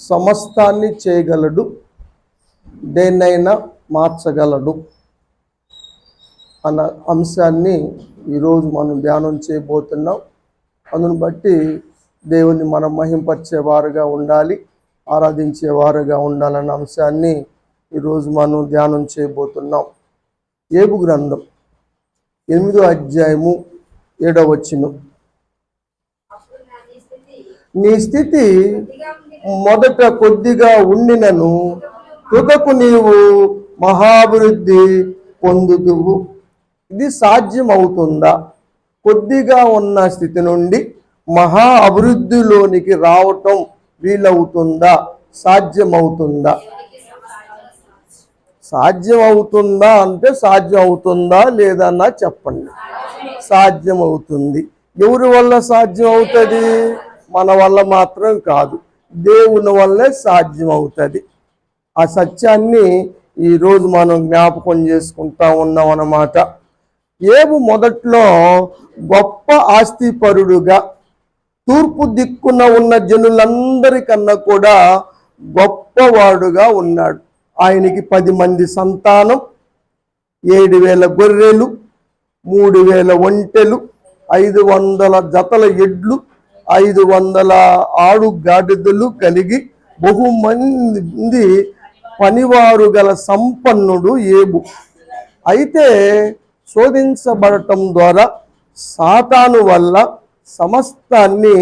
సమస్తాన్ని చేయగలడు, దేన్నైనా మార్చగలడు అన్న అంశాన్ని ఈరోజు మనం ధ్యానం చేయబోతున్నాం. అందును బట్టి దేవుని మనం మహింపరిచేవారుగా ఉండాలి, ఆరాధించేవారుగా ఉండాలన్న అంశాన్ని ఈరోజు మనం ధ్యానం చేయబోతున్నాం. యోబు గ్రంథం 8వ అధ్యాయము 7వ వచనం. నీ స్థితి మొదట కొద్దిగా ఉండినను తుదకు నీవు మహాభివృద్ధి పొందుదువు. ఇది సాధ్యం అవుతుందా? కొద్దిగా ఉన్న స్థితి నుండి మహా అభివృద్ధిలోనికి రావటం వీలవుతుందా? సాధ్యమవుతుందా? సాధ్యం అవుతుందా అంటే సాధ్యం అవుతుందా లేదన్నా చెప్పండి. సాధ్యం అవుతుంది. ఎవరి వల్ల సాధ్యం అవుతుంది? మన వల్ల మాత్రం కాదు, దేవుని వల్లే సాధ్యం అవుతుంది. ఆ సత్యాన్ని ఈరోజు మనం జ్ఞాపకం చేసుకుంటా ఉన్నాం అన్నమాట. యోబు మొదట్లో గొప్ప ఆస్తిపరుడుగా, తూర్పు దిక్కున ఉన్న జనులందరికన్నా కూడా గొప్పవాడుగా ఉన్నాడు. ఆయనకి 10 మంది సంతానం, 7,000 గొర్రెలు, 3,000 ఒంటెలు, 500 జతల ఎడ్లు, 500 ఆడు గాడిదలు కలిగి బహుమంది పనివారు గల సంపన్నుడు యోబు. అయితే శోధించబడటం ద్వారా సాతాను వల్ల సమస్తాన్ని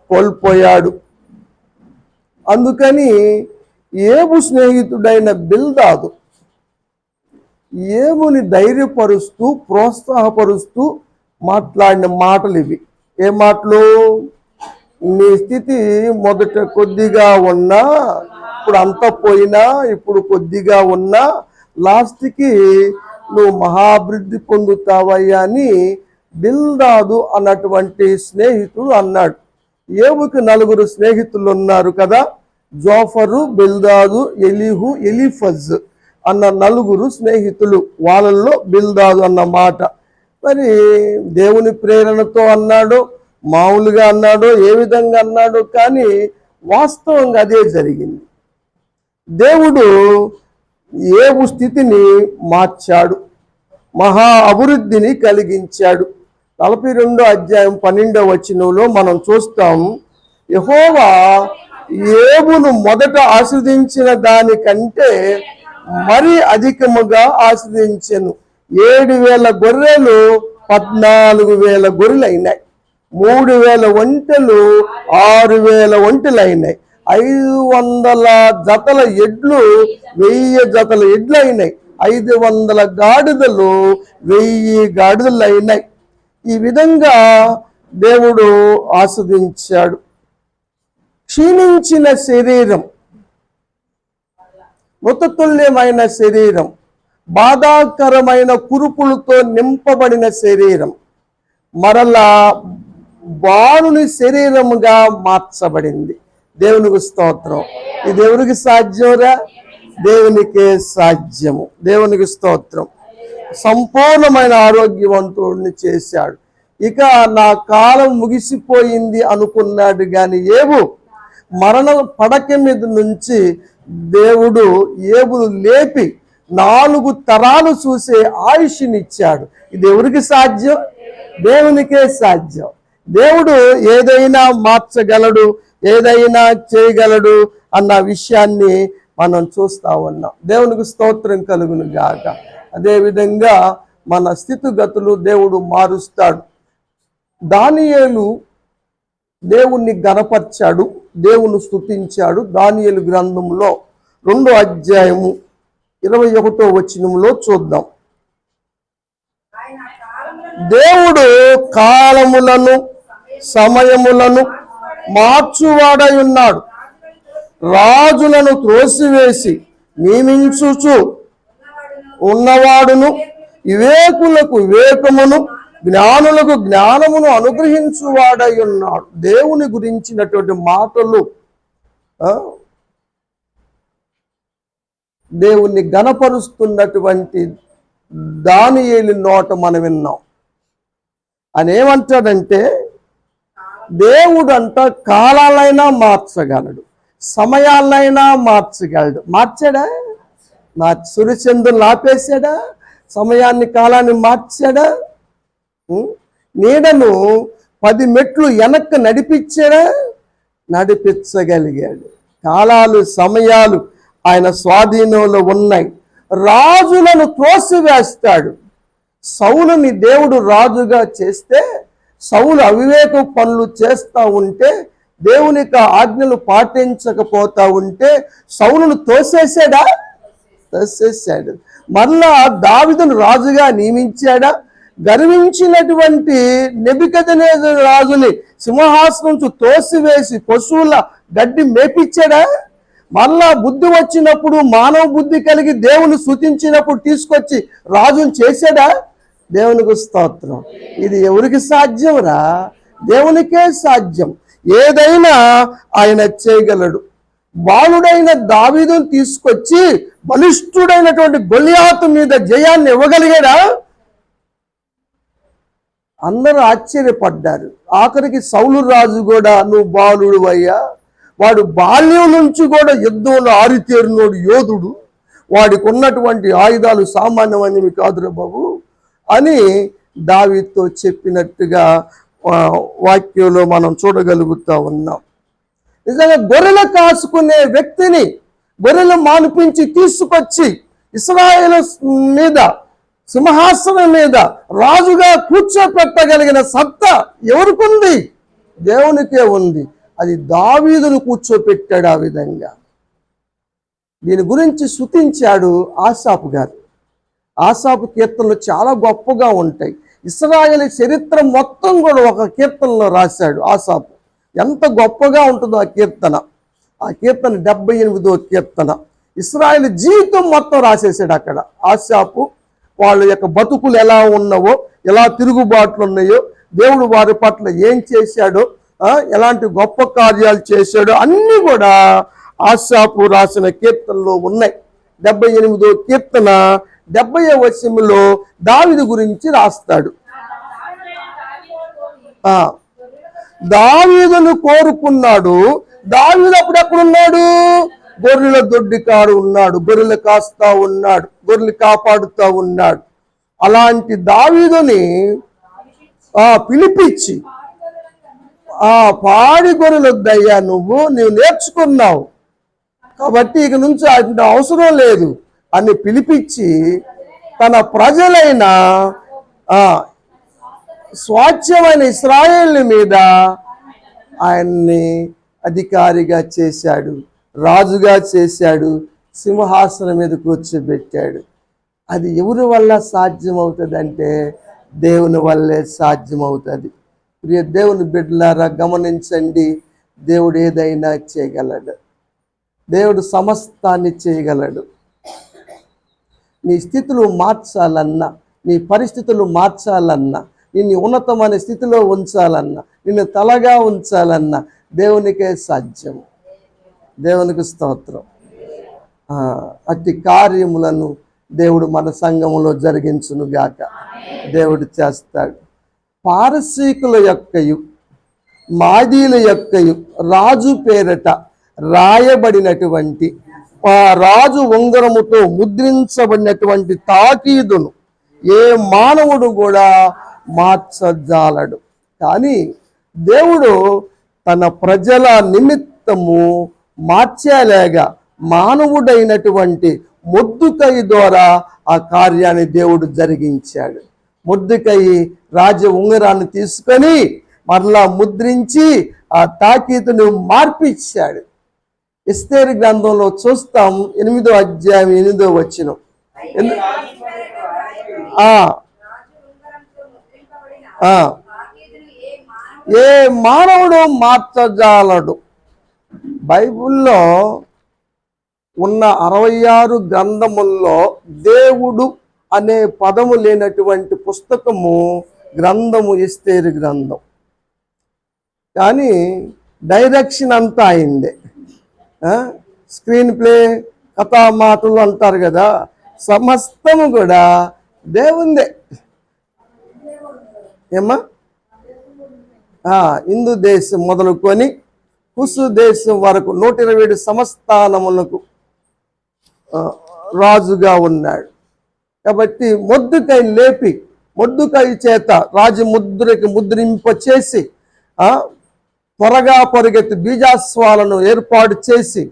కోల్పోయాడు. అందుకని యోబు స్నేహితుడైన బిల్దాదు యోబుని ధైర్యపరుస్తూ, ప్రోత్సాహపరుస్తూ మాట్లాడిన మాటలు ఇవి. ఏ మాటలు? నీ స్థితి మొదట కొద్దిగా ఉన్నా, ఇప్పుడు అంతా పోయినా, ఇప్పుడు కొద్దిగా ఉన్నా, లాస్ట్కి నువ్వు మహాభివృద్ధి పొందుతావయ్యా అని బిల్దాదు అన్నటువంటి స్నేహితుడు అన్నాడు. యోబుకి 4 స్నేహితులు ఉన్నారు కదా, జోఫరు, బిల్దాదు, ఎలీహు, ఎలీఫజ్ అన్న 4 స్నేహితులు. వాళ్ళల్లో బిల్దాదు అన్న మాట మరి దేవుని ప్రేరణతో అన్నాడు, మామూలుగా అన్నాడు, ఏ విధంగా అన్నాడు, కానీ వాస్తవంగా అదే జరిగింది. దేవుడు యోబు స్థితిని మార్చాడు, మహా అభివృద్ధిని కలిగించాడు. 42వ అధ్యాయం 12వ వచనంలో మనం చూస్తాం, యెహోవా యోబును మొదట ఆశీర్వదించిన దానికంటే మరి అధికముగా ఆశీర్వదించెను. 7,000 గొర్రెలు 14,000 గొర్రెలు అయినాయి, 3,000 ఒంటెలు 6,000 ఒంటెలు అయినాయి, 500 జతల ఎడ్లు 1000 జతల ఎడ్లు అయినాయి, 500 గాడిదలు 1000 గాడిదలు అయినాయి. ఈ విధంగా దేవుడు ఆస్వాదించాడు. క్షీణించిన శరీరం, మృతతుల్యమైన శరీరం, బాధాకరమైన కురుపులతో నింపబడిన శరీరం మరలా బాలుని శరీరముగా మార్చబడింది. దేవునికి స్తోత్రం. ఇది ఎవరికి సాధ్యంరా? దేవునికే సాధ్యము. దేవునికి స్తోత్రం. సంపూర్ణమైన ఆరోగ్యవంతుడిని చేశాడు. ఇక నా కాలం ముగిసిపోయింది అనుకున్నాడు కానీ యోబు మరణ పడక మీద నుంచి దేవుడు యోబును లేపి 4 తరాలు చూసే ఆయుష్నిచ్చాడు. ఇది ఎవరికి సాధ్యం? దేవునికే సాధ్యం. దేవుడు ఏదైనా మార్చగలడు, ఏదైనా చేయగలడు అన్న విషయాన్ని మనం చూస్తా ఉన్నాం. దేవునికి స్తోత్రం కలుగును గాక. అదేవిధంగా మన స్థితిగతులు దేవుడు మారుస్తాడు. దానియేలు దేవుణ్ణి గణపరిచాడు, దేవుని స్తుతించాడు. దానియేలు గ్రంథంలో 2వ అధ్యాయము 21వ వచనంలో చూద్దాం. దేవుడు కాలములను సమయములను మార్చువాడై ఉన్నాడు. రాజులను త్రోసివేసి నియమించుచు ఉన్నవాడును, వివేకులకు వివేకమును, జ్ఞానులకు జ్ఞానమును అనుగ్రహించువాడై ఉన్నాడు. దేవుని గురించినటువంటి మాటలు దేవుణ్ణి గణపరుస్తున్నటువంటి దానియేలు నోట మనం విన్నాం. అని ఏమంటాడంటే, దేవుడు అంట కాలాలైనా మార్చగలడు, సమయాలైనా మార్చగలడు. మార్చాడా? సూర్యచంద్రులు ఆపేశాడా? సమయాన్ని కాలాన్ని మార్చాడా? నీడను 10 మెట్లు వెనక్కి నడిపించాడా? నడిపించగలిగాడు. కాలాలు సమయాలు ఆయన స్వాధీనంలో ఉన్నాయి. రాజులను త్రోసివేస్తాడు. సౌలుని దేవుడు రాజుగా చేస్తే సౌలు అవివేక పనులు చేస్తూ ఉంటే, దేవునికి ఆజ్ఞలు పాటించకపోతా ఉంటే సౌలును తోసేసాడా? తోసేసాడు. మరలా దావీదును రాజుగా నియమించాడా? గర్వించినటువంటి నెబుకద్నెజరు రాజుని సింహాసనం నుంచి తోసివేసి పశువుల గడ్డి మేపించాడా? మళ్ళా బుద్ధి వచ్చినప్పుడు, మానవ బుద్ధి కలిగి దేవుని స్తుతించినప్పుడు తీసుకొచ్చి రాజుని చేశాడా? దేవునికి స్తోత్రం. ఇది ఎవరికి సాధ్యంరా? దేవునికే సాధ్యం. ఏదైనా ఆయన చేయగలడు. బాలుడైన దావీదును తీసుకొచ్చి బలిష్ఠుడైనటువంటి గొలియాతు మీద జయాన్ని ఇవ్వగలిగాడా? అందరూ ఆశ్చర్యపడ్డారు. ఆఖరికి సౌలు రాజు కూడా, నువ్వు బాలుడు అయ్యా, వాడు బాల్యం నుంచి కూడా యుద్ధంలో ఆరితేరినోడు యోధుడు, వాడికి ఉన్నటువంటి ఆయుధాలు సామాన్యమైనవి కాదురా బాబు అని దావీదుతో చెప్పినట్టుగా వాక్యంలో మనం చూడగలుగుతా ఉన్నాం. నిజంగా గొర్రెలు కాసుకునే వ్యక్తిని గొర్రెలు మానిపించి తీసుకొచ్చి ఇశ్రాయేలు మీద సింహాసనం మీద రాజుగా కూర్చోపెట్టగలిగిన సత్తా ఎవరికుంది? దేవునికే ఉంది. అది దావీదును కూర్చోపెట్టాడు. ఆ విధంగా దీని గురించి స్తుతించాడు ఆసాపు గారు. ఆసాపు కీర్తనలు చాలా గొప్పగా ఉంటాయి. ఇశ్రాయేలు చరిత్ర మొత్తం కూడా ఒక కీర్తనలో రాశాడు ఆసాపు. ఎంత గొప్పగా ఉంటుందో ఆ కీర్తన. ఆ కీర్తన 78వ కీర్తన. ఇశ్రాయేలు జీవితం మొత్తం రాసేసాడు అక్కడ ఆసాపు. వాళ్ళ యొక్క బతుకులు ఎలా ఉన్నావో, ఎలా తిరుగుబాట్లు ఉన్నాయో, దేవుడు వారి పట్ల ఏం చేశాడో, ఎలాంటి గొప్ప కార్యాలు చేశాడో అన్నీ కూడా ఆసాపు రాసిన కీర్తనలో ఉన్నాయి. 78వ కీర్తన 70వ వచనంలో దావీదు గురించి రాస్తాడు. దావీదును కోరుకున్నాడు. దావీదు అప్పుడు ఎక్కడున్నాడు? గొర్రెల దొడ్డి కాడు ఉన్నాడు. గొర్రెలు కాస్తా ఉన్నాడు, గొర్రెలు కాపాడుతూ ఉన్నాడు. అలాంటి దావీదుని పిలిపించి, పాడి గొర్రెలొద్దయ్యా, నువ్వు నేర్చుకున్నావు కాబట్టి ఇక నుంచి అంత అవసరం లేదు అని పిలిపించి తన ప్రజలైన స్వాచ్ఛమైన ఇశ్రాయేలు మీద ఆయన్ని అధికారిగా చేశాడు, రాజుగా చేశాడు, సింహాసనం మీద కూర్చోబెట్టాడు. అది ఎవరి వల్ల సాధ్యమవుతుంది అంటే దేవుని వల్లే సాధ్యమవుతుంది. ప్రియ దేవుని బిడ్డలారా గమనించండి, దేవుడు ఏదైనా చేయగలడు. దేవుడు సమస్తాన్ని చేయగలడు. నీ స్థితులు మార్చాలన్నా, నీ పరిస్థితులు మార్చాలన్నా, నిన్ను ఉన్నతమైన స్థితిలో ఉంచాలన్నా, నిన్ను తలగా ఉంచాలన్నా దేవునికే సాధ్యం. దేవునికి స్తోత్రం. అట్టి కార్యములను దేవుడు మన సంఘములో జరిగించునుగాక. దేవుడు చేస్తాడు. పారసీకుల యొక్కయు మాదీల యొక్కయు రాజు పేరట రాయబడినటువంటి రాజు ఉంగరముతో ముద్రించబడినటువంటి తాకీదును ఏ మానవుడు కూడా మార్చజాలడు. కానీ దేవుడు తన ప్రజల నిమిత్తము మార్చేలాగా మానవుడైనటువంటి మొర్దెకై ద్వారా ఆ కార్యాన్ని దేవుడు జరిగించాడు. మొర్దెకై రాజ ఉంగరాన్ని తీసుకొని మరలా ముద్రించి ఆ తాకీదును మార్పిచ్చాడు. ఎస్తేరు గ్రంథంలో చూస్తాం, 8వ అధ్యాయం 8వ వచనం. ఏ మానవుడు మార్చజాలడు. బైబిల్లో ఉన్న 66 గ్రంథముల్లో దేవుడు అనే పదము లేనటువంటి పుస్తకము గ్రంథము ఎస్తేరు గ్రంథం. కానీ డైరెక్షన్ అంతా అయిందే. స్క్రీన్ ప్లే, కథా మాటలు అంటారు కదా, సమస్తము కూడా దేవుందే. ఏమ్మా? హిందూ దేశం మొదలుకొని కుసు దేశం వరకు 127 సంస్థానములకు రాజుగా ఉన్నాడు. కాబట్టి మొర్దెకై లేపి మొర్దెకై చేత రాజముద్రకి ముద్రింప చేసి త్వరగా పరిగెత్తి బీజాస్వాలను ఏర్పాటు చేసి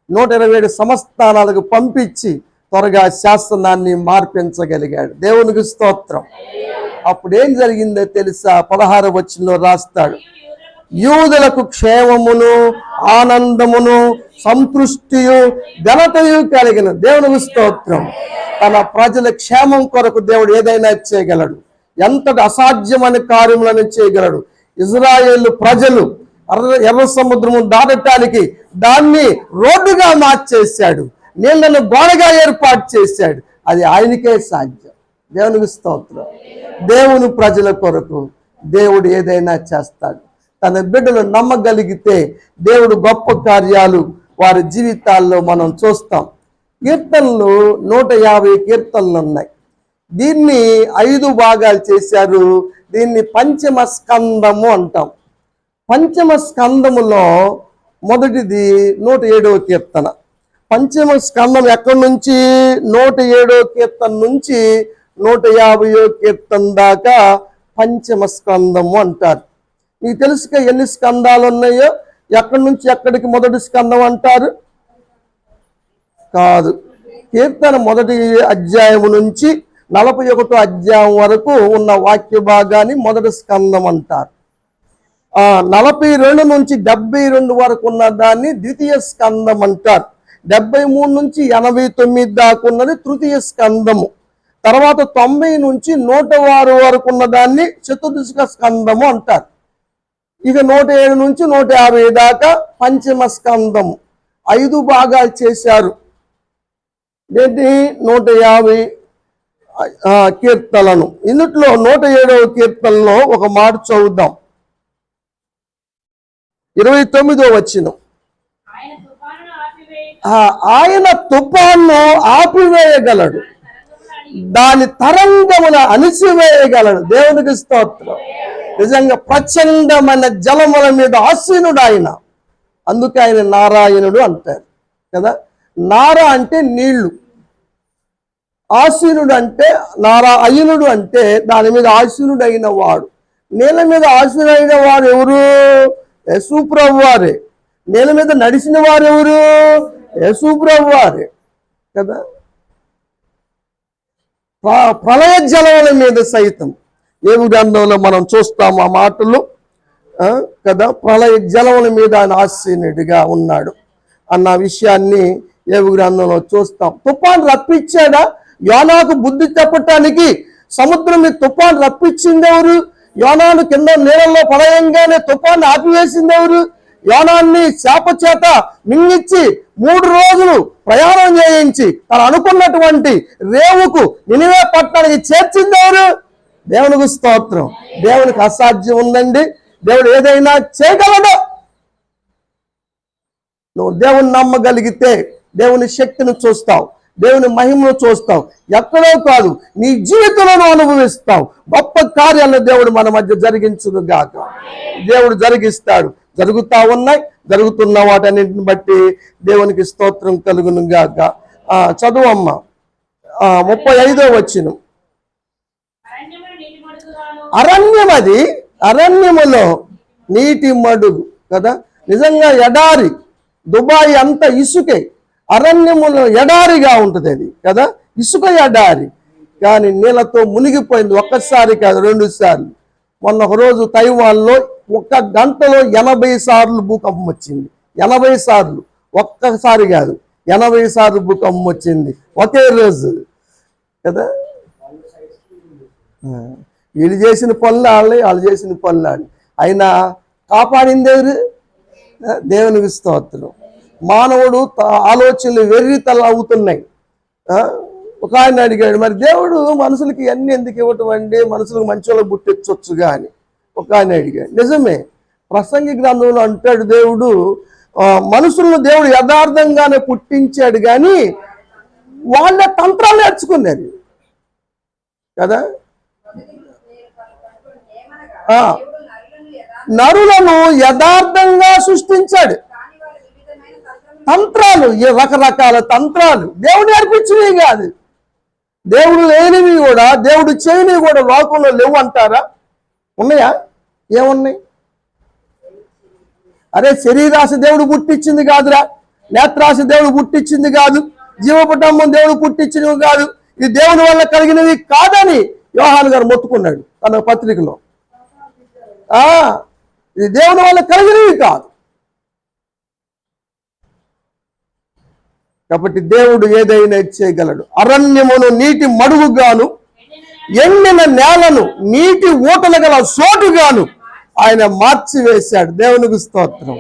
127 సంస్థానాలకు పంపించి త్వరగా శాసనాన్ని మార్పించగలిగాడు. దేవునికి స్తోత్రం. అప్పుడు ఏం జరిగిందో తెలుసా? 16వ వచనంలో రాస్తాడు, యూదులకు క్షేమమును ఆనందమును సంతృష్టియు ఘనతయు కలిగిన. దేవునికి స్తోత్రం. తన ప్రజల క్షేమం కొరకు దేవుడు ఏదైనా చేయగలడు. ఎంతటి అసాధ్యమైన కార్యములను చేయగలడు. ఇజ్రాయేలు ప్రజలు ఎర్ర సముద్రము దాటటానికి దాన్ని రోడ్డుగా మార్చేశాడు, నీళ్లను గోడగా ఏర్పాటు చేశాడు. అది ఆయనకే సాధ్యం. దేవునికి స్తోత్రం. దేవుని ప్రజల కొరకు దేవుడు ఏదైనా చేస్తాడు. తన బిడ్డలు నమ్మగలిగితే దేవుడు గొప్ప కార్యాలు వారి జీవితాల్లో మనం చూస్తాం. కీర్తనలు 150 కీర్తనలు ఉన్నాయి. దీన్ని 5 భాగాలు చేశారు. దీన్ని పంచమ స్కందము అంటాం. పంచమ స్కందములో మొదటిది 107వ కీర్తన. పంచమ స్కందం ఎక్కడి నుంచి? 107వ కీర్తన నుంచి 150వ కీర్తన దాకా పంచమ స్కందము అంటారు. మీకు తెలుసుగా ఎన్ని స్కందాలు ఉన్నాయో? ఎక్కడి నుంచి ఎక్కడికి మొదటి స్కందం అంటారు? కాదు, కీర్తన మొదటి అధ్యాయం నుంచి 41వ అధ్యాయం వరకు ఉన్న వాక్య భాగాన్ని మొదటి స్కందం అంటారు. 42 నుంచి 72 వరకు ఉన్న దాన్ని ద్వితీయ స్కందం అంటారు. 73 నుంచి 89 దాకా ఉన్నది తృతీయ స్కందము. తర్వాత 90 నుంచి 106 వరకు ఉన్న దాన్ని చతుర్దశ స్కందము అంటారు. ఇక 107 నుంచి 150 దాకా పంచమ స్కందము. 5 భాగాలు చేశారు. 150 కీర్తనలను. ఇందులో 107వ కీర్తనలో ఒక మాట చదువుదాం. 29వ వచనం, ఆయన తుఫాను ఆపివేయగలడు, దాని తరంగమున అణిచివేయగలడు. దేవునికి స్తోత్రం. నిజంగా ప్రచండమైన జలముల మీద ఆసీనుడు ఆయన. అందుకే ఆయన నారాయణుడు అంటారు కదా. నార అంటే నీళ్లు, ఆసీనుడు అంటే నారాయణుడు అంటే దాని మీద ఆసీనుడు అయిన వాడు. నేల మీద ఆసీనుడైన వాడు ఎవరు? యేసుప్రభు వారే. నేల మీద నడిచిన వారు ఎవరు? యేసుప్రభు వారే కదా. ప్రళయ జలముల మీద సైతం ఏవి గ్రంథంలో మనం చూస్తాం ఆ మాటలు కదా. ప్రళయ జలముల మీద ఆయన ఆసీనుడిగా ఉన్నాడు అన్న విషయాన్ని ఏవి గ్రంథంలో చూస్తాం. తుఫాను రప్పించాడా? యోనాకు బుద్ధి చెప్పటానికి సముద్రం మీద తుఫాను రప్పించింది ఎవరు? యోనాను కింద నీళ్ళల్లో పడయంగానే తుఫాను ఆపివేసింది ఎవరు? యోనాన్ని శాప చేత మింగిచ్చి 3 రోజులు ప్రయాణం చేయించి తను అనుకున్నటువంటి రేవుకు నినివే పట్టణానికి చేర్చింది ఎవరు? దేవునికి స్తోత్రం. దేవునికి అసాధ్యం ఉందండి. దేవుడు ఏదైనా చేయగలడు. నువ్వు దేవుని నమ్మగలిగితే దేవుని శక్తిని చూస్తావు, దేవుని మహిమను చూస్తావు. ఎక్కడో కాదు, నీ జీవితంలో అనుభవిస్తావు. గొప్ప కార్యాలను దేవుడు మన మధ్య జరిగించును గాక. దేవుడు జరిగిస్తాడు. జరుగుతా ఉన్నాయి, జరుగుతున్న వాటన్నింటిని బట్టి దేవునికి స్తోత్రం కలుగును గాక. చదువమ్మ 35వ వచనం. అరణ్యమది, అరణ్యములో నీటి మడుగు కదా. నిజంగా ఎడారి, దుబాయ్ అంతా ఇసుకే. అరణ్యములో ఎడారిగా ఉంటుంది అది కదా. ఇసుక ఎడారి, కానీ నీళ్ళతో మునిగిపోయింది. ఒక్కసారి కాదు, 2 సార్లు. మొన్న ఒక రోజు తైవాన్లో 1 గంటలో 80 సార్లు భూకంపం వచ్చింది. 80 సార్లు, ఒక్కసారి కాదు, 80 సార్లు భూకంపం వచ్చింది ఒకే రోజు కదా. వీళ్ళు చేసిన పనులు వాళ్ళే, వాళ్ళు చేసిన పనులు వాళ్ళు. అయినా కాపాడింది ఎవరు? దేవునికి స్తోత్రం. మానవుడు ఆలోచనలు వెర్రితల అవుతున్నాయి. ఒక ఆయన అడిగాడు, మరి దేవుడు మనుషులకి అన్ని ఎందుకు ఇవ్వటం అండి, మనుషులకు మంచి వాళ్ళకి పుట్టించవచ్చుగా అని ఒక ఆయన అడిగాడు. నిజమే, ప్రసంగి గ్రంథంలో అంటాడు, దేవుడు మనుషులను దేవుడు యథార్థంగానే పుట్టించాడు, కానీ వాళ్ళ తంత్రాలు నేర్చుకున్నారు కదా. నరులను యథార్థంగా సృష్టించాడు. తంత్రాలు, రకరకాల తంత్రాలు దేవుడు నేర్పించినవి కాదు, దేవుడు లేనివి కూడా, దేవుడు చేయనివి కూడా లోకంలో లేవు అంటారా? ఉన్నాయా? ఏమున్నాయి? అరే, శరీరాశ దేవుడు పుట్టించింది కాదురా, నేత్రాశ దేవుడు పుట్టించింది కాదు, జీవపటంబం దేవుడు పుట్టించినవి కాదు, ఇది దేవుని వల్ల కలిగినవి కాదని యోహాను గారు మొత్తుకున్నాడు తన పత్రికలో. ఇది దేవుని వల్ల కలిగినవి కాదు. కాబట్టి దేవుడు ఏదైనా చేయగలడు. అరణ్యమును నీటి మడుగుగాను, ఎండిన నేలను నీటి ఊటలు గల చోటుగాను ఆయన మార్చివేశాడు. దేవునికి స్తోత్రం.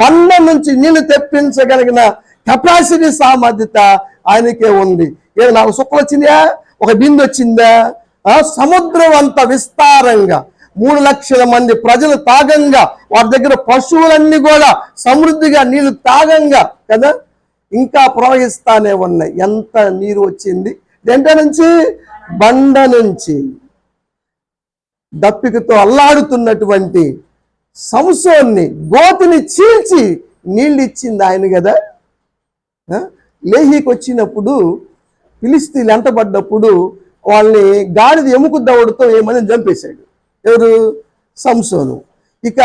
బండ నుంచి నీళ్లు తెప్పించగలిగిన కెపాసిటీ, సామర్థ్యత ఆయనకే ఉంది. నాకు సుఖం వచ్చిందా? ఒక బిందు వచ్చిందా? సముద్రం అంత విస్తారంగా 3 లక్షల మంది ప్రజలు తాగంగా, వారి దగ్గర పశువులన్నీ కూడా సమృద్ధిగా నీళ్లు తాగంగా కదా ఇంకా ప్రవహిస్తానే ఉన్నాయి. ఎంత నీరు వచ్చింది? దేంట నుంచి? బండ నుంచి. దప్పికతో అల్లాడుతున్నటువంటి సంసోన్ని గోతిని చీల్చి నీళ్ళు ఇచ్చింది ఆయన కదా. లేహీకి వచ్చినప్పుడు ఫిలిష్తీయులు ఎంటబడ్డప్పుడు వాళ్ళని గాడిద ఎముక దవడతో ఏమని చంపేశాడు. ఎవరు? సంసోను. ఇక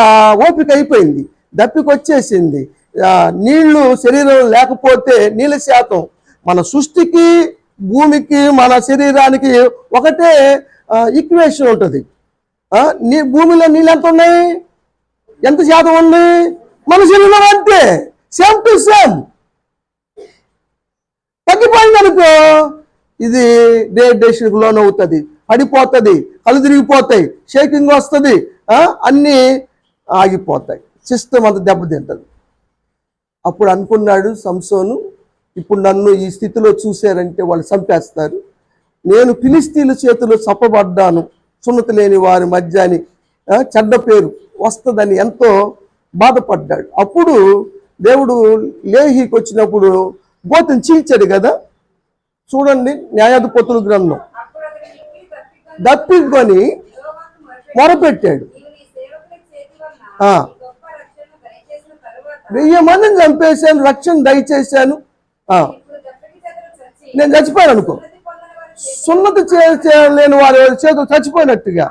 ఓపిక అయిపోయింది, దప్పికొచ్చేసింది. నీళ్లు శరీరం లేకపోతే నీళ్ళ శాతం మన సృష్టికి, భూమికి, మన శరీరానికి ఒకటే ఈక్వేషన్ ఉంటుంది. భూమిలో నీళ్ళు ఎంత ఉన్నాయి? ఎంత శాతం ఉంది? మన శరీరం అంతే, సేమ్ టు సేమ్. తగ్గిపోయింది అనుకో, ఇది డీహైడ్రేషన్కి లోన్ అవుతుంది, పడిపోతుంది, కళ్ళు తిరిగిపోతాయి, షేకింగ్ వస్తుంది, అన్నీ ఆగిపోతాయి, సిస్టమ్ అంతా దెబ్బతింటుంది. అప్పుడు అనుకున్నాడు సంసోను, ఇప్పుడు నన్ను ఈ స్థితిలో చూశారంటే వాళ్ళు చంపేస్తారు, నేను ఫిలిష్తీయుల చేతిలో చంపబడ్డాను, సున్నతి లేని వారి మధ్య అని చెడ్డ పేరు వస్తుందని ఎంతో బాధపడ్డాడు. అప్పుడు దేవుడు లేహీకి వచ్చినప్పుడు గోతిని చీల్చాడు కదా. చూడండి, న్యాయాధిపతుల గ్రంథం. దప్పికొని మొరపెట్టాడు. 1000 మందిని చంపేశాను, రక్షణ దయచేశాను, నేను చచ్చిపోయాను అనుకో, సున్నతి చేయలేని వారి చేతులు చచ్చిపోయినట్టుగా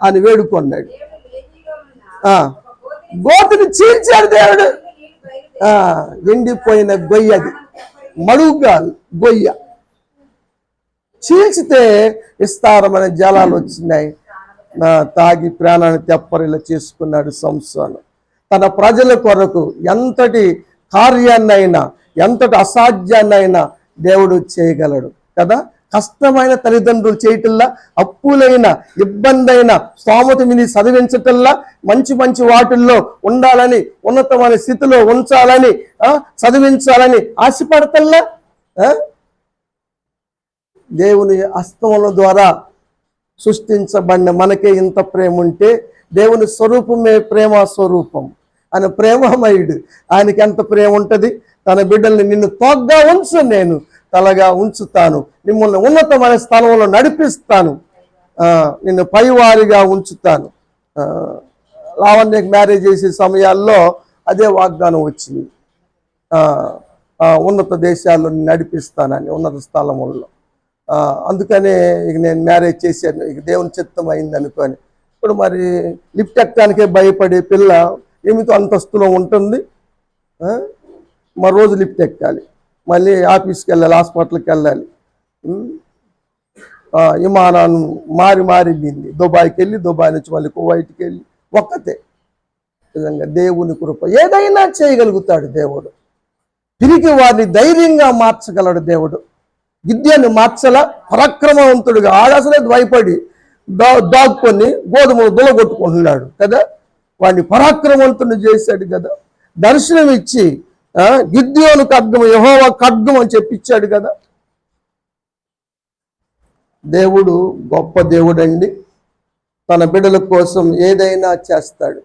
అని వేడుకున్నాడు. గోతిని చీల్చాడు దేవుడు. ఎండిపోయిన గొయ్యది, మడుగుగా గొయ్య చీల్చితే విస్తారమైన జలాలు వచ్చినాయి. తాగి ప్రాణాన్ని తెప్పరిలా చేసుకున్నాడు సంసోను. తన ప్రజల కొరకు ఎంతటి కార్యాన్నైనా, ఎంతటి అసాధ్యాన్నైనా దేవుడు చేయగలడు కదా. కష్టమైన తల్లిదండ్రులు చేయటల్లా, అప్పులైన ఇబ్బంది అయిన స్తోమత మీద చదివించటల్లా, మంచి మంచి వాటిల్లో ఉండాలని, ఉన్నతమైన స్థితిలో ఉంచాలని, చదివించాలని ఆశపడతల్లా దేవుని హస్తముల ద్వారా సృష్టించబడిన మనకే ఇంత ప్రేమ ఉంటే, దేవుని స్వరూపమే ప్రేమ స్వరూపం. ఆయన ప్రేమమయుడు. ఆయనకి ఎంత ప్రేమ ఉంటుంది. తన బిడ్డల్ని నిన్ను తోగ్గా ఉంచు, నేను తలగా ఉంచుతాను, మిమ్మల్ని ఉన్నతమైన స్థలంలో నడిపిస్తాను, నిన్ను పైవారిగా ఉంచుతాను. లావణ్యకి మ్యారేజ్ చేసే సమయాల్లో అదే వాగ్దానం వచ్చింది, ఉన్నత దేశాల్లో నడిపిస్తానని, ఉన్నత స్థలముల్లో. అందుకనే ఇక నేను మ్యారేజ్ చేశాను, ఇక దేవుని చిత్తం అయింది అనుకొని. ఇప్పుడు మరి లిఫ్ట్ ఎక్కడానికే భయపడే పిల్ల ఏమితో అంతస్తులో ఉంటుంది, మరో రోజు లిఫ్ట్ ఎక్కాలి, మళ్ళీ ఆఫీస్కి వెళ్ళాలి, హాస్పిటల్కి వెళ్ళాలి, విమానాన్ని మారింది. దుబాయ్కి వెళ్ళి, దుబాయ్ నుంచి మళ్ళీ కువైట్కి వెళ్ళి, ఒక్కతే. నిజంగా దేవుని కృప, ఏదైనా చేయగలుగుతాడు దేవుడు. తిరిగి వారిని ధైర్యంగా మార్చగలడు దేవుడు. గిద్యోన్ని మార్చల, పరాక్రమవంతుడిగా ఆడసలే భయపడి దాక్కుని గోధుమలు దులగొట్టుకుంటున్నాడు కదా, వాడిని పరాక్రమవంతుడిని చేశాడు కదా. దర్శనం ఇచ్చి గిద్యోను ఖడ్గం యెహోవా ఖడ్గం అని చెప్పించాడు కదా. దేవుడు గొప్ప దేవుడండి. తన బిడ్డల కోసం ఏదైనా చేస్తాడు.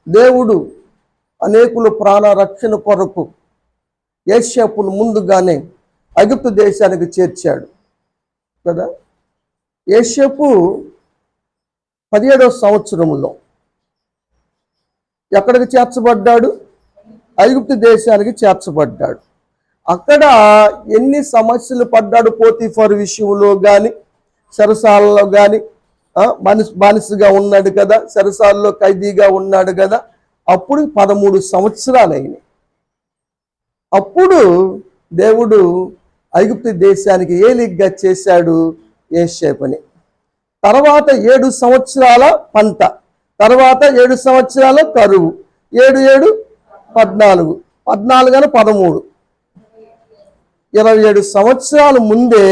దేవుడు అనేకుల ప్రాణ రక్షణ కొరకు యోసేపును ముందుగానే ఐగుప్తు దేశానికి చేర్చాడు కదా. యోసేపు 17వ సంవత్సరంలో ఎక్కడికి చేర్చబడ్డాడు? ఐగుప్తు దేశానికి చేర్చబడ్డాడు. అక్కడ ఎన్ని సమస్యలు పడ్డాడు? పోతీఫర్ విషయంలో కానీ, చెరసాలలో కానీ, బానిసగా ఉన్నాడు కదా, చెరసాలలో ఖైదీగా ఉన్నాడు కదా. అప్పుడు 13 సంవత్సరాలు అయినాయి. అప్పుడు దేవుడు ఐగుప్తు దేశానికి ఏలిగ్గా చేశాడు యోసేపుని. తర్వాత 7 సంవత్సరాల పంట, తర్వాత 7 సంవత్సరాల కరువు, 7 7 14, 14 అని 13, 27 సంవత్సరాల ముందే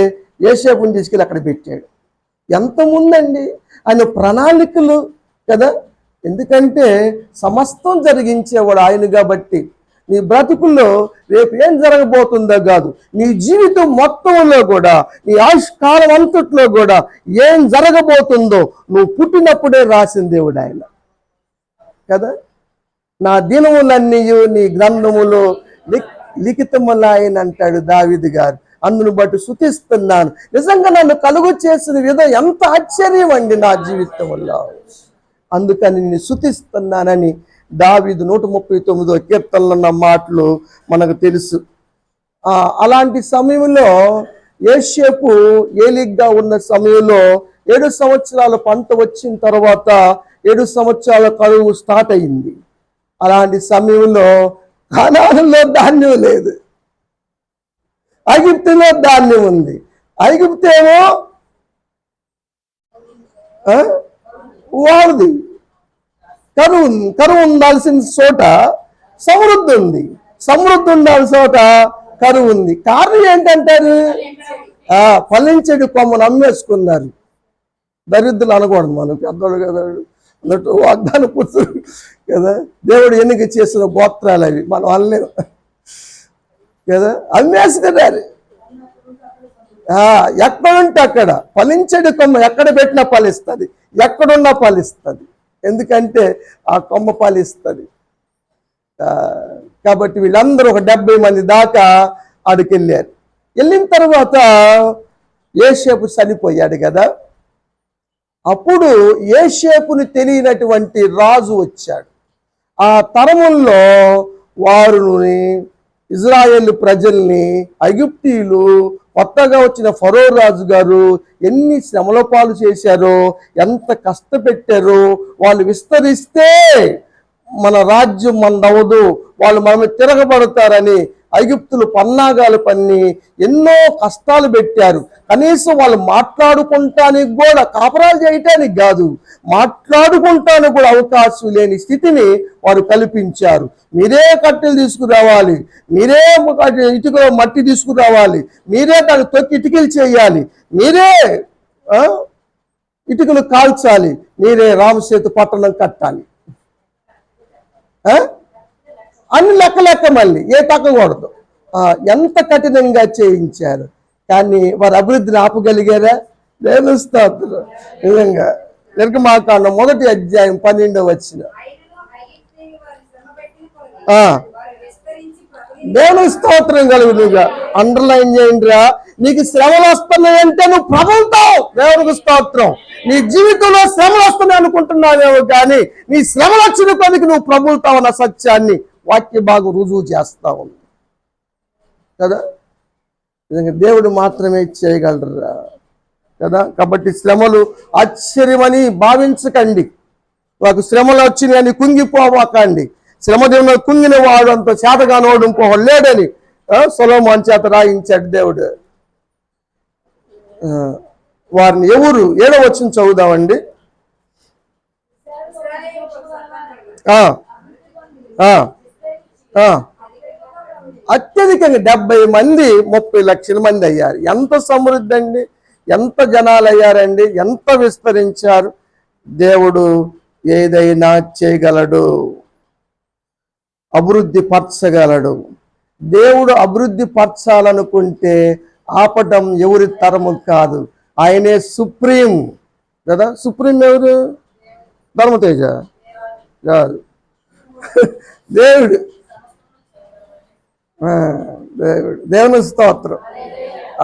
యోసేపుని తీసుకెళ్ళి అక్కడ పెట్టాడు. ఎంత ముందండి ఆయన ప్రణాళికలు కదా. ఎందుకంటే సమస్తం జరిగించేవాడు ఆయన కాబట్టి. నీ బ్రతుకుల్లో రేపు ఏం జరగబోతుందో కాదు, నీ జీవితం మొత్తంలో కూడా, నీ ఆయుష్కాలం అంతట్లో కూడా ఏం జరగబోతుందో నువ్వు పుట్టినప్పుడే రాసిన దేవుడు ఆయన కదా. నా దినములన్నీ నీ గ్రంథములో లిఖితములాయన అంటాడు దావీదు గారు. అందును బట్టి స్తుతిస్తున్నాను. నిజంగా నన్ను కలుగు చేసిన విధం ఎంత ఆశ్చర్యం అండి నా జీవితంలో. అందుకని నిన్ను స్తుతిస్తున్నానని దావీదు 139వ కీర్తనలో ఉన్న మాటలు మనకు తెలుసు. అలాంటి సమయంలో యోసేపు ఏలిగ్గా ఉన్న సమయంలో 7 సంవత్సరాల పంట వచ్చిన తర్వాత 7 సంవత్సరాల కరువు స్టార్ట్ అయింది. అలాంటి సమయంలో కనానులో ధాన్యం లేదు, ఐగుప్తులో ధాన్యం ఉంది. ఐగుప్తు ఏమో వాడిది కరువు ఉండాల్సిన చోట సమృద్ధి ఉంది, సమృద్ధి ఉండాల్సిన చోట కరువు ఉంది. కారణం ఏంటంటారు? ఫలించడి కొమ్మను అమ్మేసుకున్నారు. దరిద్రులు అనకూడదు, మనం పెద్దోళ్ళు కదా అన్నట్టు వాగ్దాన పుత్రుడు కదా. దేవుడు ఎన్నిక చేసిన గోత్రాలు అవి, మనం అనలేము కదా. అమ్మేసుకున్నారు. ఎక్కడుంటే అక్కడ ఫలించడి కొమ్మ ఎక్కడ పెట్టినా ఫలిస్తుంది, ఎక్కడున్నా ఫలిస్తుంది. ఎందుకంటే ఆ కొమ్మ ఫలిస్తుంది. కాబట్టి వీళ్ళందరూ ఒక 70 మంది దాకా ఆడికి వెళ్ళారు. వెళ్ళిన తర్వాత యోసేపు చనిపోయాడు కదా. అప్పుడు యోసేపుని తెలియనటువంటి రాజు వచ్చాడు. ఆ తరముల్లో వారిని, ఇజ్రాయేల్ ప్రజల్ని, ఐగుప్తీయులు, కొత్తగా వచ్చిన ఫరో రాజు గారు ఎన్ని శ్రమల పాలు చేశారో, ఎంత కష్టపెట్టారో. వాళ్ళు విస్తరిస్తే మన రాజ్యం మనదవదు, వాళ్ళు మనమే తిరగబడతారని ఐగుప్తులు పన్నాగాలు పన్ని ఎన్నో కష్టాలు పెట్టారు. కనీసం వాళ్ళు మాట్లాడుకుంటానికి కూడా, కాపురాలు చేయటానికి కాదు, మాట్లాడుకుంటానికి కూడా అవకాశం లేని స్థితిని వారు కల్పించారు. మీరే కట్టెలు తీసుకురావాలి, మీరే ఇటుకలో మట్టి తీసుకురావాలి, మీరే దాన్ని తొక్కి ఇటుకలు చేయాలి, మీరే ఇటుకలు కాల్చాలి, మీరే రామసేతు పట్టణం కట్టాలి. అన్ని లెక్క మళ్ళీ ఏ తగ్గకూడదు. ఎంత కఠినంగా చేయించారు. కానీ వారు అభివృద్ధిని ఆపగలిగారా? దేవుని స్తోత్రం. నిజంగా నిర్గమాకాండం 1వ అధ్యాయం 12వ వచనం. దేవుని స్తోత్రం కలుగునుగా. అండర్లైన్ చేయండిరా. నీకు శ్రమలు వస్తున్నాయంటే నువ్వు ప్రబలుతావు. దేవునికి స్తోత్రం. నీ జీవితంలో శ్రమలు వస్తున్నాయి అనుకుంటున్నావేమో, కానీ నీ శ్రమలు వచ్చిన కొద్దికి నువ్వు ప్రబలుతావు అన్న సత్యాన్ని వాక్య భాగం రుజువు చేస్తా ఉంది కదా. నిజంగా దేవుడు మాత్రమే చేయగలరా కదా. కాబట్టి శ్రమలు ఆశ్చర్యమని భావించకండి. నాకు శ్రమలు వచ్చినాయని కుంగిపోవాకండి. శ్రమ దేవుడు కుంగిన వాడు అంత చేతగానోడు ఇంకోడు లేడని సొలొమోను చేత రాయించాడు దేవుడు. వారిని ఎవరు? 7వ వచనం చదువుదామండి. అత్యధికంగా 70 మంది 30 లక్షల మంది అయ్యారు. ఎంత సమృద్ధి అండి, ఎంత జనాలు అయ్యారండి, ఎంత విస్తరించారు. దేవుడు ఏదైనా చేయగలడు, అభివృద్ధి పరచగలడు. దేవుడు అభివృద్ధి పరచాలనుకుంటే ఆపటం ఎవరి తరము కాదు. ఆయనే సుప్రీం కదా. సుప్రీం ఎవరు? ధర్మతేజ కాదు, దేవుడు. దేవుని స్తోత్రం.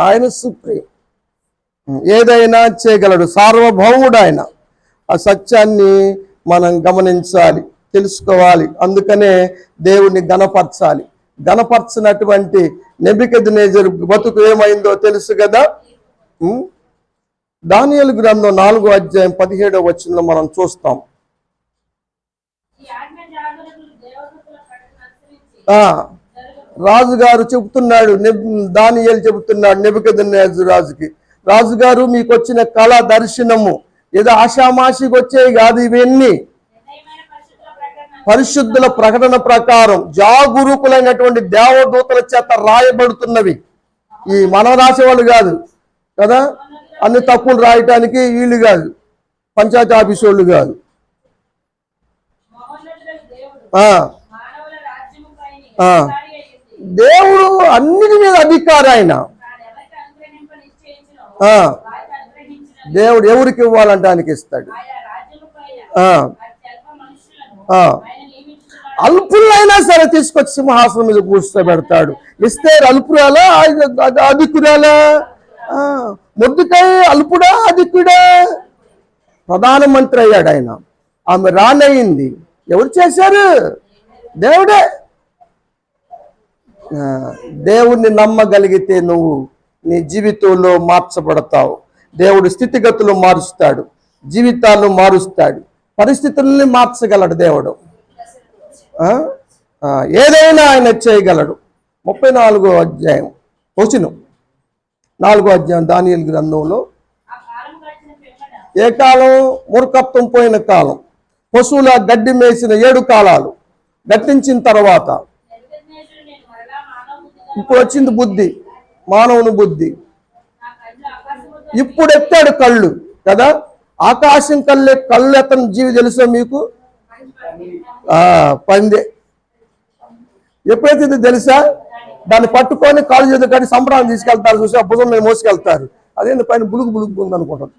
ఆయన సుప్రీం, ఏదైనా చేయగలడు, సార్వభౌముడు ఆయన. ఆ సత్యాన్ని మనం గమనించాలి, తెలుసుకోవాలి. అందుకనే దేవుణ్ణి గణపరచాలి. గణపరచినటువంటి నెబుకద్నెజరు బతుకు ఏమైందో తెలుసు కదా. దానియేలు గ్రంథం 4వ అధ్యాయం 17వ వచనంలో మనం చూస్తాం. రాజుగారు చెబుతున్నాడు, దానియేలు చెబుతున్నాడు నెబుకద్నెజరు రాజుకి, రాజుగారు మీకు వచ్చిన కళ దర్శనము ఏదో ఆషామాషికి వచ్చేవి కాదు, ఇవన్నీ పరిశుద్ధుల ప్రకటన ప్రకారం జాగరూకులైనటువంటి దేవదూతల చేత రాయబడుతున్నవి. ఈ మనం రాసేవాళ్ళు కాదు కదా, అన్ని తప్పులు రాయటానికి వీళ్ళు కాదు, పంచాయతీ ఆఫీసు వాళ్ళు కాదు. దేవుడు అన్నిటి మీద అధికారి. ఆయన దేవుడు ఎవరికి ఇవ్వాలంటే ఆయనకి ఇస్తాడు. అల్పులైనా సరే తీసుకొచ్చి సింహాసనం మీద కూర్చోబెడతాడు. ఇస్తే అల్పురాలా అధికురాలా? మొర్దెకై అల్పుడా అధికుడా? ప్రధానమంత్రి అయ్యాడు ఆయన. ఆమె రానయ్యింది. ఎవరు చేశారు? దేవుడే. దేవుణ్ణి నమ్మగలిగితే నువ్వు నీ జీవితంలో మార్చబడతావు. దేవుడు స్థితిగతులు మారుస్తాడు, జీవితాలను మారుస్తాడు, పరిస్థితుల్ని మార్చగలడు దేవుడు. ఏదైనా ఆయన చేయగలడు. 34వ అధ్యాయం వచనం, 4వ అధ్యాయం దానియేలు గ్రంథంలో, ఏ కాలం? మూర్ఖత్వం పోయిన కాలం, పశువుల గడ్డి మేసిన 7 కాలాలు గట్టించిన తర్వాత ఇప్పుడు వచ్చింది బుద్ధి, మానవుని బుద్ధి. ఇప్పుడు ఎత్తాడు కళ్ళు కదా. ఆకాశం కళ్ళు ఎత్తని జీవి తెలుసా మీకు? పందే. ఎప్పుడైతే ఇది తెలుసా, దాన్ని పట్టుకొని కాళ్ళు చేతులు కట్టి సంబరాన్ని తీసుకెళ్తారు చూసి, ఆ భుజం మీద మోసుకెళ్తారు. అదేంటి పైన బులుగు బులుగు ఉంది అనుకుంటారు.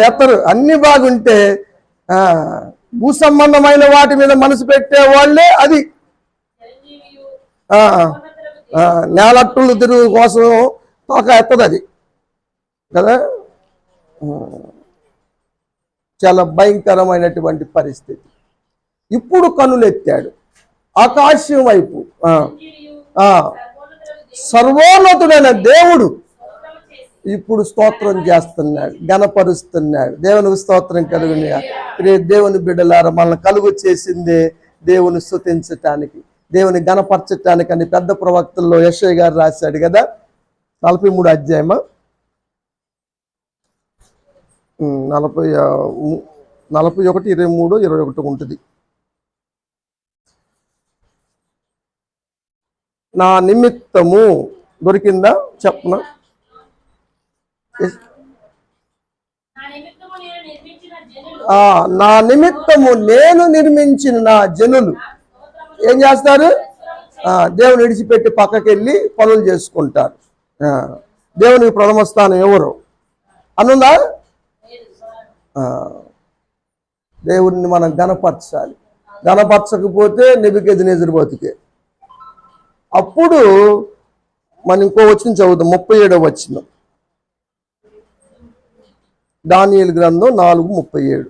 ఎత్తరు. అన్ని బాగుంటే భూ సంబంధమైన వాటి మీద మనసు పెట్టే వాళ్ళే అది. నేలట్టులు తిరుగు కోసం తోక ఎత్తదు అది కదా. చాలా భయంకరమైనటువంటి పరిస్థితి. ఇప్పుడు కన్నులు ఎత్తాడు ఆకాశం వైపు. సర్వోన్నతుడైన దేవుడు ఇప్పుడు స్తోత్రం చేస్తున్నాడు, గణపరుస్తున్నాడు. దేవునికి స్తోత్రం కలుగుని. దేవుని బిడ్డలారా, మనల్ని కలుగు చేసిందే దేవుని స్తుతించటానికి, దేవుని గణపరచటానికి అని పెద్ద ప్రవక్తల్లో యెషయా గారు రాశాడు కదా. 43 అధ్యాయమా 41, 23, 21 ఉంటుంది. నా నిమిత్తము దొరికిందా చెప్పనా? నా నిమిత్తము నేను నిర్మించిన నా జనులు ఏం చేస్తారు? దేవుని విడిచిపెట్టి పక్కకి వెళ్ళి పనులు చేసుకుంటారు. దేవునికి ప్రథమ స్థానం ఎవరు అనుందా? దేవుడిని మనం గణపరచాలి. గణపరచకపోతే నెబుకద్నెజరు బతుకే. అప్పుడు మనం ఇంకో వచనం చదువుతాం, 37వ వచనం, దానియేలు గ్రంథం 4:37.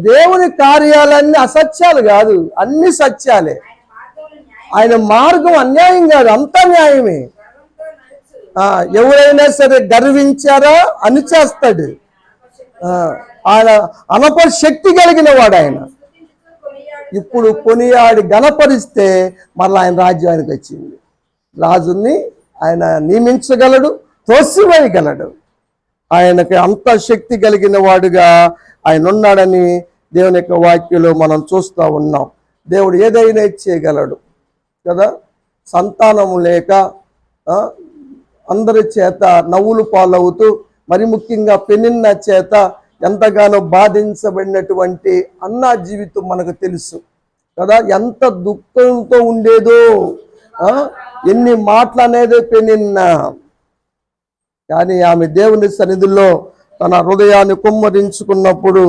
దేవుని కార్యాలన్నీ అసత్యాలు కాదు, అన్ని సత్యాలే. ఆయన మార్గం అన్యాయం కాదు, అంతా న్యాయమే. ఎవరైనా సరే గర్వించారా అని చేస్తాడు. ఆయన అనప శక్తి కలిగిన వాడు ఆయన. ఇప్పుడు కొనియాడి గణపరిస్తే మరలా ఆయన రాజ్యానికి వచ్చింది. రాజుని ఆయన నియమించగలడు, తోసివేయగలడు. ఆయనకి అంత శక్తి కలిగిన వాడుగా ఆయన ఉన్నాడని దేవుని యొక్క వాక్యంలో మనం చూస్తూ ఉన్నాం. దేవుడు ఏదైనా చేయగలడు కదా. సంతానం లేక అందరి చేత నవ్వులు పాలవుతూ, మరి ముఖ్యంగా పెనిన్న చేత ఎంతగానో బాధించబడినటువంటి అన్న జీవితం మనకు తెలుసు కదా. ఎంత దుఃఖంతో ఉండేదో, ఎన్ని మాటలు అనేది పెనిన్న. కానీ ఆమె దేవుని సన్నిధిలో తన హృదయాన్ని కుమ్మరించుకున్నప్పుడు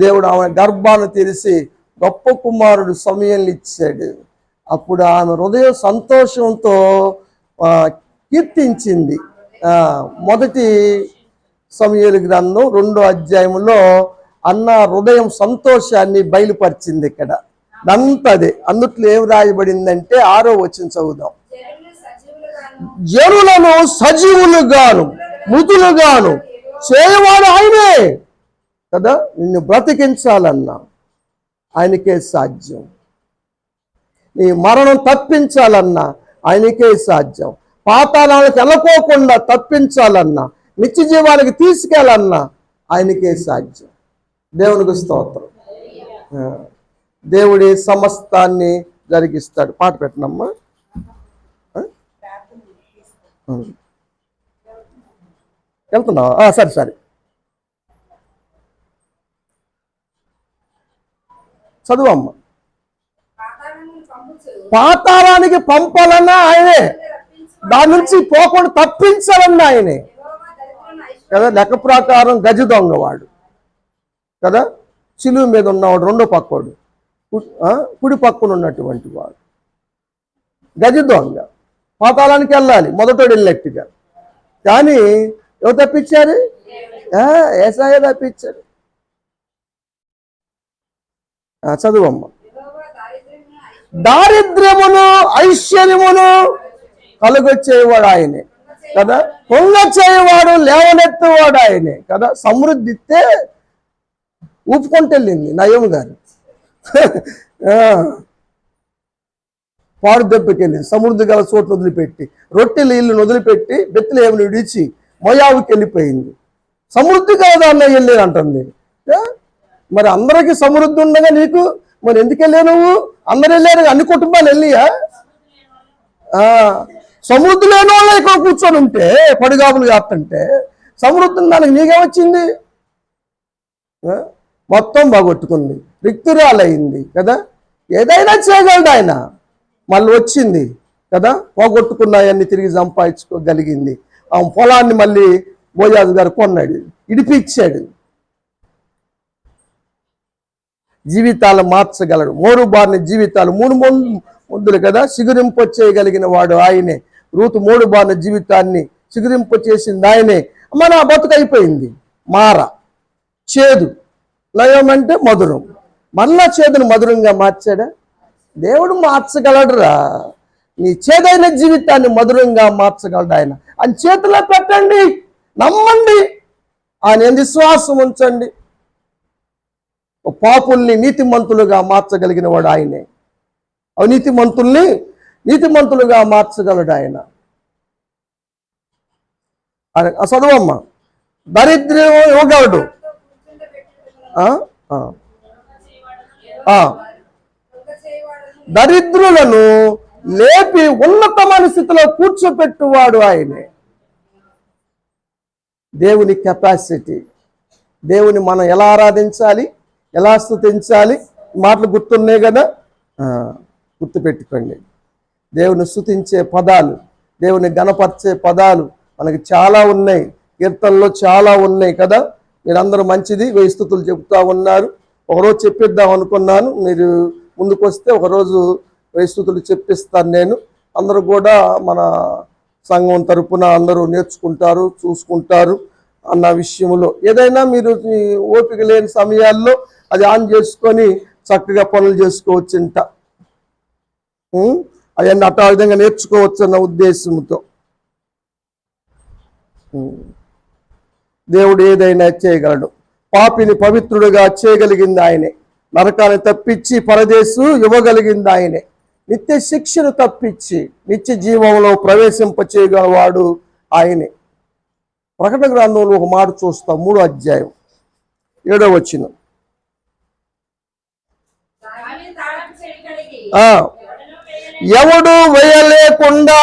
దేవుడు ఆమె గర్భాన్ని తెరిచి గొప్ప కుమారుడు సమూయేలుని ఇచ్చాడు. అప్పుడు ఆమె హృదయం సంతోషంతో కీర్తించింది. మొదటి సమూయేలు గ్రంథం 2వ అధ్యాయంలో అన్న హృదయం సంతోషాన్ని బయలుపరిచింది. ఇక్కడ అంతదే అందుట్లో ఏం రాయబడిందంటే 6వ వచనం చదువుదాం. జనులను సజీవులుగాను మృతులుగాను చేయవాడు ఆయనే కదా. నిన్ను బ్రతికించాలన్నా ఆయనకే సాధ్యం. నీ మరణం తప్పించాలన్నా ఆయనకే సాధ్యం. పాతాళానికి వెళ్ళకోకుండా తప్పించాలన్నా, నిత్య జీవానికి తీసుకెళ్ళాలన్నా ఆయనకే సాధ్యం. దేవునికి స్తోత్రం. దేవుడి సమస్తాన్ని జరిగిస్తాడు. పాట పెట్టనమ్మా. వెళ్తున్నావా? సరే చదువమ్మా. పాతాళానికి పంపాలన్నా ఆయనే, దాని నుంచి పోకుండా తప్పించాలన్నా ఆయనే కదా. లెక్క ప్రకారం గజ దొంగవాడు కదా, చిలువు మీద ఉన్నవాడు రెండో పక్కోడు, కుడి పక్కన ఉన్నటువంటి వాడు గజ దొంగ. పాతాళానికి వెళ్ళాలి మొదటోడు వెళ్ళినట్టుగా, కానీ ఎవరు తప్పించారు? యేసయ్య తప్పించారు. చదువమ్మ. దారిద్ర్యమును ఐశ్వర్యమును కలుగొచ్చేవాడు ఆయనే కదా. పొంగ చేయవాడు లేవనెత్తేవాడు ఆయనే కదా. సమృద్ధి ఇస్తే ఊపుకుంటూ వెళ్ళింది నయము గారు. పాడు దెబ్బకెళ్ళింది. సమృద్ధి గల చోట్ను వదిలిపెట్టి, రొట్టెలు ఇల్లును వదిలిపెట్టి బెత్లెహేమును విడిచి మోయాబుకి వెళ్ళిపోయింది. సమృద్ధి కలదాన్న వెళ్ళేది అంటుంది. మరి అందరికీ సమృద్ధి ఉండగా నీకు మరి ఎందుకు వెళ్ళావు నువ్వు? అందరు వెళ్ళారు, అన్ని కుటుంబాలు వెళ్ళియా? సమృద్ధి లేని వాళ్ళు ఇక్కడ కూర్చొని ఉంటే పడిగాపులు కాస్తుంటే సమృద్ధి దానికి నీకేమొచ్చింది? మొత్తం బాగొట్టుకుంది, రిక్తురాలయ్యింది కదా. ఏదైనా చేయగలడు ఆయన. మళ్ళీ వచ్చింది కదా, పోగొట్టుకున్నాయన్ని తిరిగి సంపాదించుకోగలిగింది. ఆ పొలాన్ని మళ్ళీ బోయాజు గారు కొన్నాడు, ఇడిపిచ్చాడు. జీవితాలు మార్చగలడు. మోరు బారిన జీవితాలు 3 మొద్దులు కదా సిగురింప చేయగలిగిన వాడు ఆయనే. రూతు 3 బారిన జీవితాన్ని సిగురింప చేసింది ఆయనే. మన బతుకైపోయింది. మార చేదు, లయం అంటే మధురం. మళ్ళా చేదును మధురంగా మార్చాడా? దేవుడు మార్చగలడురా. నీ చేదైన జీవితాన్ని మధురంగా మార్చగలడు ఆయన. ఆయన చేతిలో పెట్టండి, నమ్మండి, ఆయన విశ్వాసం ఉంచండి. పాపుల్ని నీతిమంతులుగా మార్చగలిగిన వాడు ఆయనే. అవినీతిమంతుల్ని నీతిమంతులుగా మార్చగలడు ఆయన. చదువమ్మ. దరిద్రం ఇవ్వగలడు. దరిద్రులను లేపి ఉన్నతమైన స్థితిలో కూర్చోపెట్టువాడు ఆయనే. దేవుని కెపాసిటీ. దేవుని మనం ఎలా ఆరాధించాలి, ఎలా స్తుతించాలి, మాటలు గుర్తున్నాయి కదా. గుర్తుపెట్టుకోండి. దేవుని స్తుతించే పదాలు, దేవుని గణపరిచే పదాలు మనకి చాలా ఉన్నాయి. కీర్తనలో చాలా ఉన్నాయి కదా. మీరందరూ మంచిది 1000 స్తుతులు చెబుతూ ఉన్నారు. ఒకరోజు చెప్పిద్దాం అనుకున్నాను, మీరు ముందుకు వస్తే ఒకరోజు 1000 స్తుతులు చెప్పిస్తాను నేను. అందరూ కూడా మన సంఘం తరపున అందరూ నేర్చుకుంటారు, చూసుకుంటారు అన్న విషయంలో. ఏదైనా మీరు ఓపిక లేని సమయాల్లో అది ఆన్ చేసుకొని చక్కగా పనులు చేసుకోవచ్చుంట. అవన్నీ అట్టా విధంగా నేర్చుకోవచ్చు అన్న ఉద్దేశంతో. దేవుడు ఏదైనా చేయగలడు. పాపిని పవిత్రుడిగా చేయగలిగింది ఆయనే. నరకాన్ని తప్పించి పరదేశు ఇవ్వగలిగింది ఆయనే. నిత్య శిక్షను తప్పించి నిత్య జీవంలో ప్రవేశింపచేయగలవాడు ఆయనే. ప్రకటన గ్రంథంలో ఒక మాట చూస్తాం, 3వ అధ్యాయం 7వ వచనం. ఎవడు వేయలేకుండా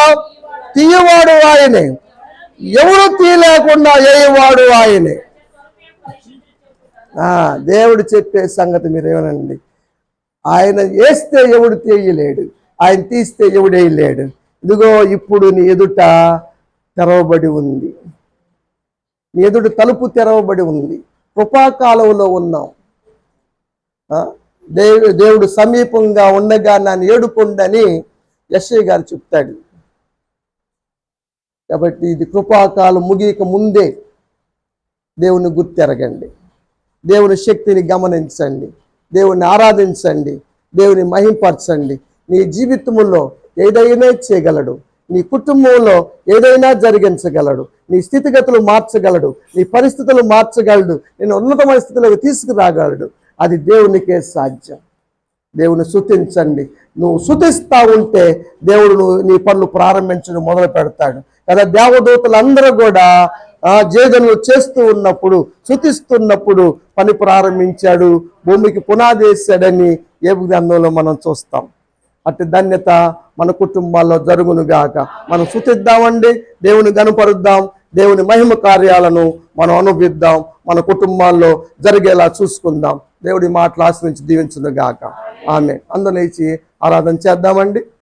తీయవాడు ఆయనే, ఎవడు తీయలేకుండా వేయవాడు ఆయనే. దేవుడు చెప్పే సంగతి మీరేమనండి. ఆయన వేస్తే ఎవడు తీయలేడు, ఆయన తీస్తే ఎవడు వేయలేడు. ఇదిగో ఇప్పుడు నీ ఎదుట తెరవబడి ఉంది, నీ ఎదుట తలుపు తెరవబడి ఉంది. కృపాకాలంలో ఉన్నాం. దేవుడు సమీపంగా ఉండగా నన్ను ఏడుకొండని యెషయా గారు చెప్తాడు. కాబట్టి ఇది కృపాకాలం ముగియక ముందే దేవుని గుర్తెరగండి, దేవుని శక్తిని గమనించండి, దేవుని ఆరాధించండి, దేవుని మహింపరచండి. నీ జీవితంలో ఏదైనా చేయగలడు, నీ కుటుంబంలో ఏదైనా జరిగించగలడు, నీ స్థితిగతులు మార్చగలడు, నీ పరిస్థితులు మార్చగలడు, నేను ఉన్నతమైన స్థితిలోకి తీసుకురాగలడు. అది దేవునికే సాధ్యం. దేవుని స్తుతించండి. నువ్వు స్తుతిస్తా ఉంటే దేవుడు నీ పనులు ప్రారంభించడం మొదలు పెడతాడు కదా. దేవదూతలందరూ కూడా జేజనులు చేస్తూ ఉన్నప్పుడు, స్తుతిస్తున్నప్పుడు పని ప్రారంభించాడు, భూమికి పునాది వేశాడని ఏబు గ్రంథంలో మనం చూస్తాం. అట్టి ధన్యత మన కుటుంబాల్లో జరుగునుగాక. మనం స్తుతిద్దామండి, దేవుని గనుపరుద్దాం, దేవుని మహిమ కార్యాలను మనం అనుభవిద్దాం, మన కుటుంబాల్లో జరిగేలా చూసుకుందాం. దేవుడి మాటలు ఆశ్రయించి దీవించునుగాక. ఆమేన్. అందరూ లేచి ఆరాధన చేద్దామండి.